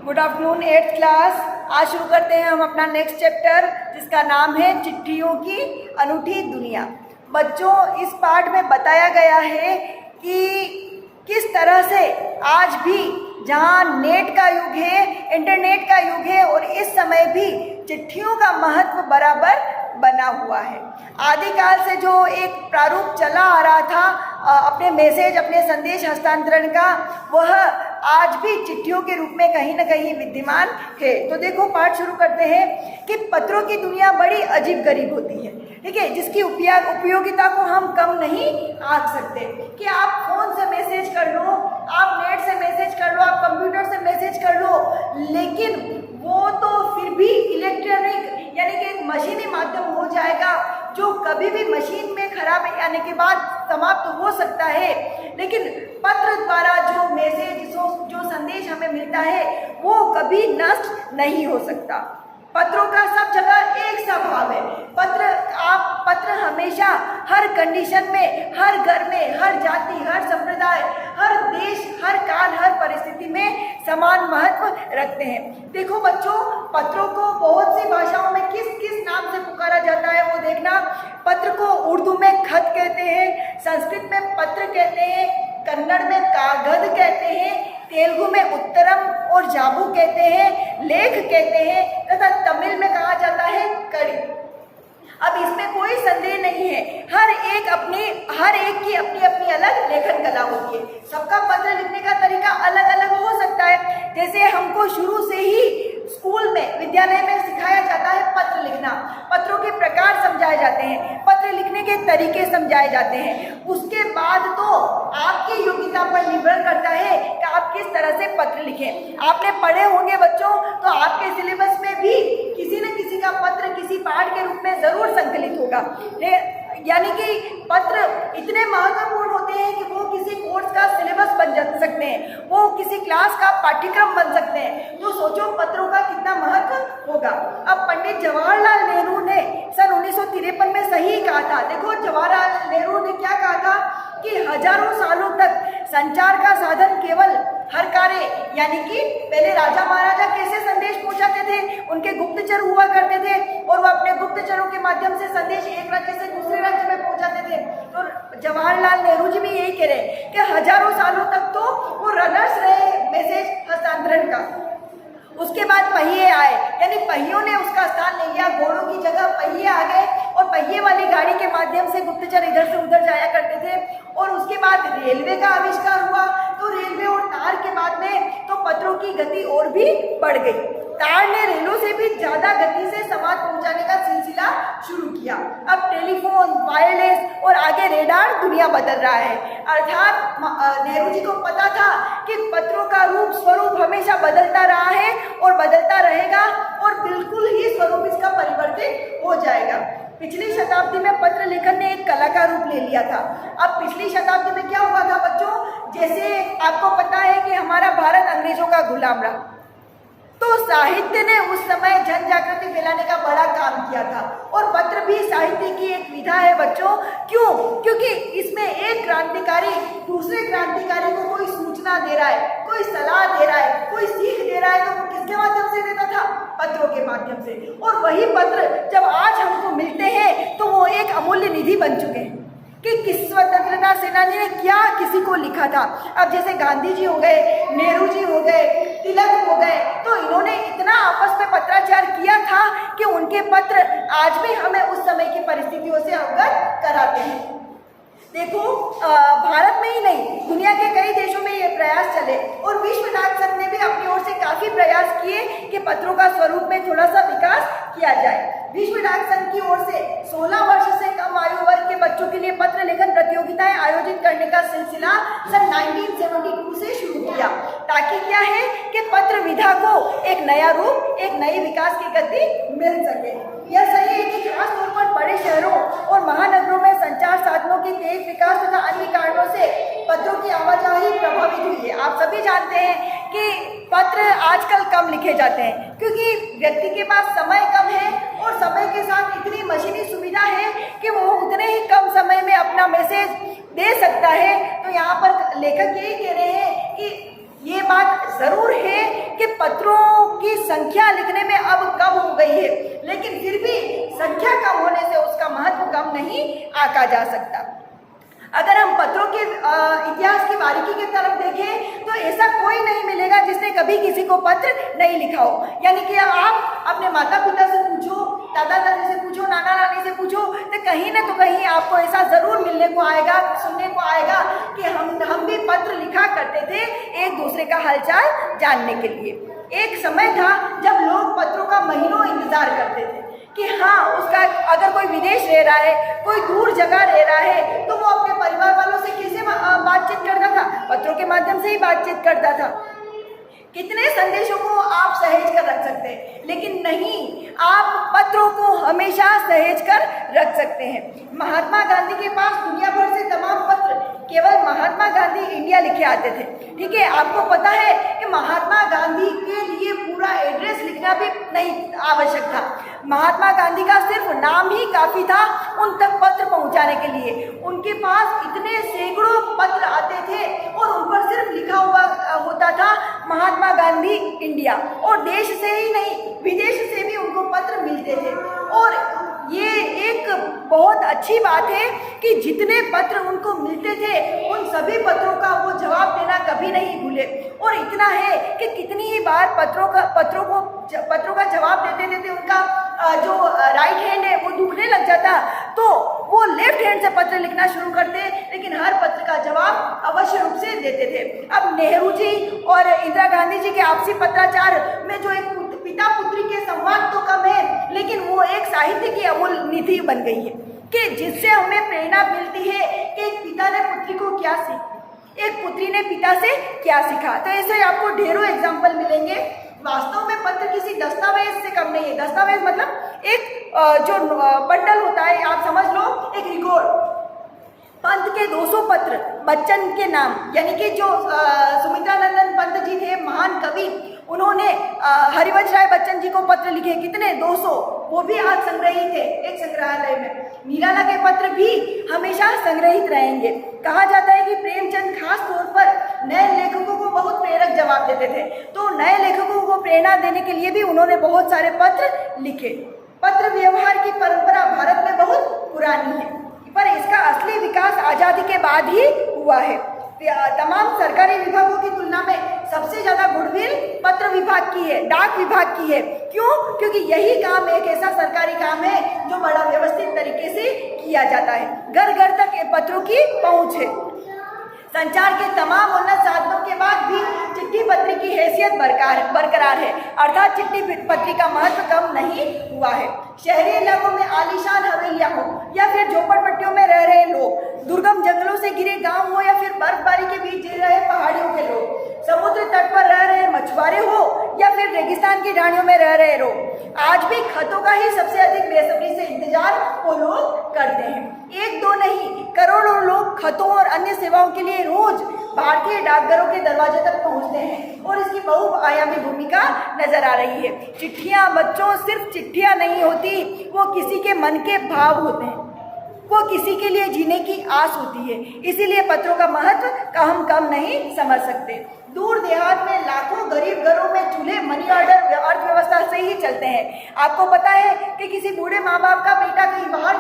Good afternoon 8th class. आज शुरू करते हैं हम अपना नेक्स्ट चैप्टर जिसका नाम है चिट्ठियों की अनूठी दुनिया। बच्चों, इस पाठ में बताया गया है कि किस तरह से आज भी जहाँ नेट का युग है, इंटरनेट का युग है, और इस समय भी चिट्ठियों का महत्व बराबर बना हुआ है। आदिकाल से जो एक प्रारूप चला आ रहा था अपने मैसेज, अपने संदेश हस्तांतरण का, वह आज भी चिट्ठियों के रूप में कहीं ना कहीं विद्यमान है। तो देखो, पाठ शुरू करते हैं कि पत्रों की दुनिया बड़ी अजीब गरीब होती है, ठीक है, जिसकी उपयोगिता को हम कम नहीं आंक सकते। कि आप फोन से मैसेज कर लो, आप नेट से मैसेज कर लो, आप कंप्यूटर से मैसेज कर लो, लेकिन वो तो फिर भी इलेक्ट्रॉनिक यानी कि एक मशीनी माध्यम हो जाएगा जो कभी भी मशीन में खराब आने के बाद समाप्त हो सकता है। लेकिन पत्र द्वारा जो मैसेज, जो संदेश हमें मिलता है, वो कभी नष्ट नहीं हो सकता। पत्रों का सब जगह एक सा भाव है। पत्र हमेशा हर कंडीशन में, हर घर में, हर जाति, हर संप्रदाय, हर देश, हर काल, हर परिस्थिति में समान महत्व रखते हैं। देखो बच्चों, पत्रों को बहुत सी भाषाओं में किस किस नाम से पुकारा जाता है वो देखना। पत्र को उर्दू में खत कहते हैं, संस्कृत में पत्र कहते हैं, कन्नड़ में कागध कहते हैं, तेलुगु में उत्तरम और जाबू कहते हैं, लेख कहते हैं, तथा तमिल में कहा जाता है कड़ी। अब इसमें कोई संदेह नहीं है, हर एक की अपनी अपनी अलग लेखन कला होती है। सबका पत्र लिखने का तरीका अलग अलग हो सकता है। जैसे हमको शुरू से ही स्कूल में, विद्यालय में सिखाया जाता है पत्र लिखना, पत्रों के प्रकार समझाए जाते हैं, पत्र लिखने के तरीके समझाए जाते हैं। उसके बाद तो आपकी योग्यता पर निर्भर करता है कि आप किस तरह से पत्र लिखें। आपने पढ़े होंगे बच्चों, तो आपके सिलेबस में भी किसी न किसी का पत्र किसी पाठ के रूप में जरूर संकलित होगा। यानी कि पत्र इतने महत्वपूर्ण होते हैं कि वो किसी कोर्स का सिलेबस बन सकते हैं, वो किसी क्लास का पाठ्यक्रम बन सकते हैं। तो सोचो पत्रों का कितना महत्व होगा। अब पंडित जवाहरलाल नेहरू ने सन 1953 में सही कहा था। देखो, जवाहरलाल नेहरू ने क्या कहा था कि हजारों सालों तक संचार का साधन केवल हर कार्य, यानी कि पहले राजा महाराजा कैसे संदेश पहुंचाते थे, उनके गुप्तचर हुआ करते थे और वो अपने गुप्तचरों के माध्यम से संदेश एक राज्य से दूसरे राज्य में पहुंचाते थे। तो जवाहरलाल नेहरू जी भी यही कह रहे हैं कि हजारों सालों तक तो वो रनर्स रहे मैसेज हस्तांतरण का। उसके बाद पहिए आए, यानी पहियों ने उसका स्थान ले लिया, घोड़ों की जगह पहिए आ गए और पहिए वाली गाड़ी के माध्यम से गुप्तचर इधर से उधर जाया करते थे। और उसके बाद रेलवे का आविष्कार हुआ, तो रेलवे और तार के बाद में तो पत्रों की गति और भी बढ़ गई। तार ने रेलों से भी ज्यादा गति से समाचार पहुंचाने का सिलसिला शुरू किया। अब टेलीफोन, वायरलेस और आगे रेडार दुनिया बदल रहा है। अर्थात नेहरू जी को पता था कि पत्रों का रूप स्वरूप हमेशा बदलता रहा है और बदलता रहेगा, और बिल्कुल ही स्वरूप इसका परिवर्तित हो जाएगा। पिछली शताब्दी में पत्र लेखन ने एक कला का रूप ले लिया था। अब पिछली शताब्दी में क्या हुआ था बच्चों, जैसे आपको पता है कि हमारा भारत अंग्रेजों का गुलाम रहा, तो साहित्य ने उस समय जन जागृति फैलाने का बड़ा काम किया था। और पत्र भी साहित्य की एक विधा है बच्चों। क्यों? क्योंकि इसमें एक क्रांतिकारी दूसरे क्रांतिकारी को कोई सूचना दे रहा है, कोई सलाह दे रहा है, कोई सीख दे रहा है, तो वो किसके माध्यम से देता था? पत्रों के माध्यम से। और वही पत्र जब आज हमको मिलते हैं तो वो एक अमूल्य निधि बन चुके हैं कि किस स्वतंत्रता सेनानी ने क्या किसी को लिखा था। अब जैसे गांधी जी हो गए, नेहरू जी हो गए, तिलक हो गए, तो इन्होंने इतना आपस में पत्राचार किया था कि उनके पत्र आज भी हमें उस समय की परिस्थितियों से अवगत कराते हैं। देखो, भारत में ही नहीं, दुनिया के कई देशों में ये प्रयास चले और विश्व डाक संघ ने भी अपनी ओर से काफी प्रयास किए कि पत्रों का स्वरूप में थोड़ा सा विकास किया जाए। विश्व डाक संघ की ओर से 16 वर्ष से कम आयु वर्ग के बच्चों के लिए पत्र लेखन प्रतियोगिताएं आयोजित करने का सिलसिला सन 1972 से शुरू किया, ताकि क्या है कि पत्र विधा को एक नया रूप, एक नई विकास की गति मिल सके। यह सही है कि खासतौर पर बड़े शहरों और महानगरों में संचार साधनों के तेज विकास तथा अन्य कारणों से पत्रों की आवाजाही प्रभावित हुई है। आप सभी जानते हैं कि पत्र आजकल कम लिखे जाते हैं क्योंकि व्यक्ति के पास समय कम है और समय के साथ इतनी मशीनी सुविधा है कि वो उतने ही कम समय में अपना मैसेज दे सकता है। तो यहाँ पर लेखक यही कह रहे हैं कि ये बात जरूर है कि पत्रों की संख्या लिखने में अब कम हो गई है, लेकिन फिर भी संख्या कम होने से उसका महत्व कम नहीं आंका जा सकता। अगर हम पत्रों के इतिहास की बारीकी की तरफ देखें तो ऐसा कोई नहीं मिलेगा जिसने कभी किसी को पत्र नहीं लिखा हो। यानी कि आप अपने माता पिता से पूछो, दादा दादी से पूछो, नाना नानी से पूछो, तो कहीं ना तो कहीं आपको ऐसा जरूर मिलने को आएगा, सुनने को आएगा कि हम भी पत्र लिखा करते थे एक दूसरे का हालचाल जानने के लिए। एक समय था जब लोग पत्रों का महीनों इंतजार करते थे कि हाँ, उसका अगर कोई विदेश रह रहा है, कोई दूर जगह रह रहा है, तो वो अपने परिवार वालों से कैसे बातचीत करता था? पत्रों के माध्यम से ही बातचीत करता था। कितने संदेशों को आप सहेज कर रख सकते हैं, लेकिन नहीं, आप पत्रों को हमेशा सहेज कर रख सकते हैं। महात्मा गांधी के पास दुनिया भर से तमाम पत्र केवल महात्मा गांधी इंडिया लिखे आते थे। ठीक है, आपको पता है कि महात्मा गांधी के लिए पूरा एड्रेस लिखना भी नहीं आवश्यक था। महात्मा गांधी का सिर्फ नाम ही काफी था उन तक पत्र पहुंचाने के लिए। उनके पास इतने सैकड़ों पत्र आते थे और उन पर सिर्फ लिखा हुआ होता था महात्मा गांधी इंडिया, और देश से ही नहीं विदेश से भी उनको पत्र मिलते थे। और ये एक बहुत अच्छी बात है कि जितने पत्र उनको मिलते थे उन सभी पत्रों का वो जवाब देना कभी नहीं भूले। और इतना है कि कितनी ही बार पत्रों का जवाब देते देते उनका जो राइट हैंड है वो दुखने लग जाता, तो वो लेफ्ट हैंड से पत्र लिखना शुरू करते, लेकिन हर पत्र का जवाब अवश्य रूप से देते थे। अब नेहरू जी और इंदिरा गांधी जी के आपसी पत्राचार में जो एक पिता पुत्री के संवाद तो कम है, लेकिन वो एक साहित्य की अमूल्य निधि बन गई है कि जिससे हमें प्रेरणा मिलती है कि एक पिता ने पुत्री को क्या सीखा, एक पुत्री ने पिता से क्या सीखा। तो ऐसे आपको ढेरों एग्जाम्पल मिलेंगे। वास्तव में पत्र किसी दस्तावेज से कम नहीं है। दस्तावेज मतलब एक जो बंडल होता है, आप समझ लो एक रिकॉर्ड। पंत के 200 पत्र बच्चन के नाम, यानी कि जो सुमित्रानंदन पंत जी थे महान कवि, उन्होंने हरिवंश राय बच्चन जी को पत्र लिखे। कितने? 200। वो भी आज संग्रहित है एक संग्रहालय में। निराला के पत्र भी हमेशा संग्रहित रहेंगे। कहा जाता है कि प्रेमचंद खास तौर पर नए लेखकों को बहुत प्रेरक जवाब देते थे, तो नए लेखकों को प्रेरणा देने के लिए भी उन्होंने बहुत सारे पत्र लिखे। पत्र व्यवहार की परंपरा भारत में बहुत पुरानी है, पर इसका असली विकास आज़ादी के बाद ही हुआ है। तमाम सरकारी विभागों की तुलना में सबसे ज़्यादा गुडविल पत्र विभाग की है, डाक विभाग की है। क्यों? क्योंकि यही काम एक ऐसा सरकारी काम है जो बड़ा व्यवस्थित तरीके से किया जाता है। घर घर तक पत्रों की पहुँच है। संचार के तमाम उन्नत साधनों के बाद भी चिट्ठी पत्री की हैसियत बरकरार है, अर्थात चिट्ठी पत्री का महत्व कम नहीं हुआ है। शहरी इलाकों में आलीशान हवेलियां हो या फिर झोपड़पट्टियों में रह रहे लोग, दुर्गम जंगलों से घिरे गांव हो या फिर बर्फबारी के बीच जी रहे पहाड़ियों के लोग, समुद्र तट पर रह रहे मछुआरे हो या फिर रेगिस्तान की ढाणियों में रह रहे लोग, आज भी खतों का ही सबसे अधिक बेसब्री से इंतजार वो लोग करते हैं। एक दो नहीं, करोड़ों लोग खतों और अन्य सेवाओं के लिए रोज भारतीय डाकघरों के दरवाजे तक पहुंचते हैं और इसकी बहुआयामी भूमिका नजर आ रही है। चिट्ठियां बच्चों सिर्फ चिट्ठियां नहीं होती, वो किसी के मन के भाव होते हैं, वो किसी के लिए जीने की आस होती है। इसीलिए पत्रों का महत्व का हम कम नहीं समझ सकते। दूर देहात में लाखों गरीब घरों में चूल्हे मनी ऑर्डर अर्थव्यवस्था से ही चलते हैं। आपको पता है कि किसी बूढ़े माँ बाप का बेटा कहीं बाहर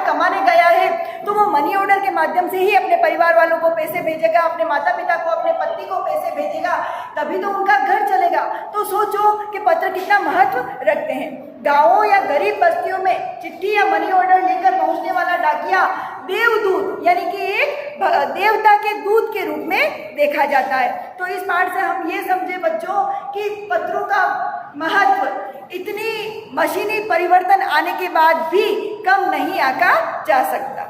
कमाने गया है तो वो मनी ऑर्डर के माध्यम से ही अपने परिवार वालों को पैसे भेजेगा, अपने माता पिता को, अपने पत्नी को पैसे भेजेगा, तभी तो उनका घर चलेगा। तो सोचो कि पत्र कितना महत्व रखते हैं। गाँवों या गरीब बस्तियों में चिट्ठी या मनी ऑर्डर लेकर पहुँचने वाला डाकिया देवदूत यानी कि एक देवता के दूत के रूप में देखा जाता है। तो इस पाठ से हम ये समझे बच्चों कि पत्रों का महत्व इतनी मशीनी परिवर्तन आने के बाद भी कम नहीं आंका जा सकता।